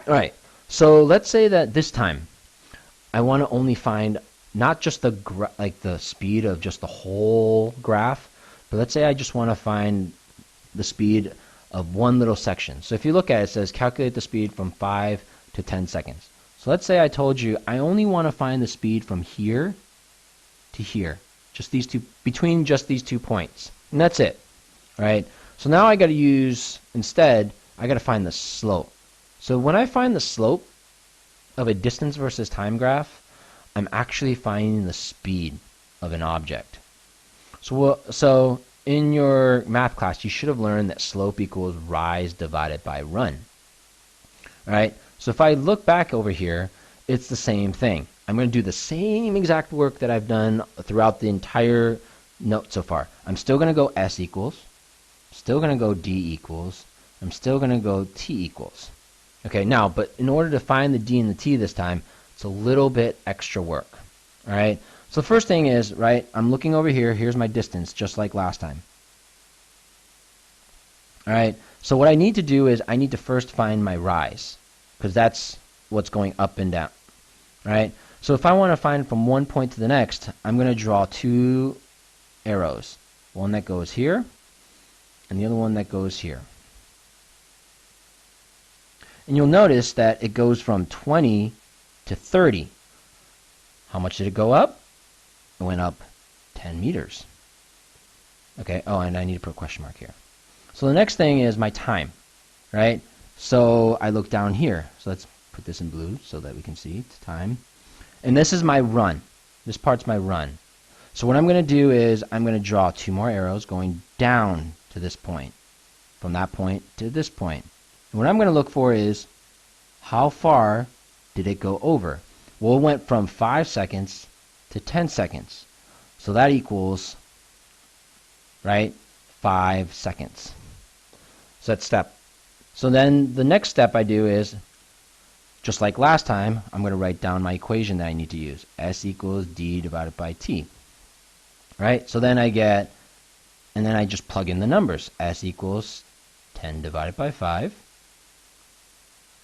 All right, so let's say that this time I want to only find not just the speed of just the whole graph, but let's say I just want to find the speed of one little section. So if you look at it, it says calculate the speed from 5 to 10 seconds. So let's say I told you I only want to find the speed from here to here, just these two, between just these 2 points, and that's it, right? So now I got to use, instead, I got to find the slope. So when I find the slope of a distance versus time graph, I'm actually finding the speed of an object. So in your math class, you should have learned that slope equals rise divided by run. All right? So if I look back over here, it's the same thing. I'm going to do the same exact work that I've done throughout the entire note so far. I'm still going to go S equals, still going to go D equals, I'm still going to go T equals. Okay, now, but in order to find the D and the T this time, it's a little bit extra work. All right? So the first thing is, right, I'm looking over here. Here's my distance, just like last time. All right? So what I need to do is I need to first find my rise, because that's what's going up and down. All right? So if I want to find from one point to the next, I'm going to draw 2 arrows. One that goes here, and the other one that goes here. And you'll notice that it goes from 20 to 30. How much did it go up? It went up 10 meters. Okay, oh, and I need to put a question mark here. So the next thing is my time, right? So I look down here. So let's put this in blue so that we can see it's time. And this is my run. This part's my run. So what I'm going to do is I'm going to draw 2 more arrows going down to this point, from that point to this point. And what I'm going to look for is how far did it go over? Well, it went from 5 seconds to 10 seconds. So that equals, right, 5 seconds. So that's step. So then the next step I do is, just like last time, I'm going to write down my equation that I need to use. S equals D divided by T. Right? So then I get, and then I just plug in the numbers. S equals 10 divided by 5.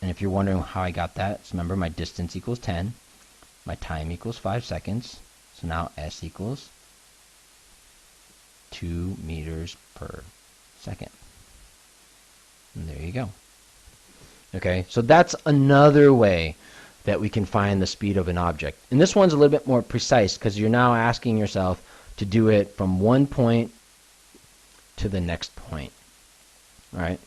And if you're wondering how I got that, remember my distance equals 10. My time equals 5 seconds. So now S equals 2 meters per second. And there you go. Okay, so that's another way that we can find the speed of an object. And this one's a little bit more precise because you're now asking yourself to do it from one point to the next point. All right.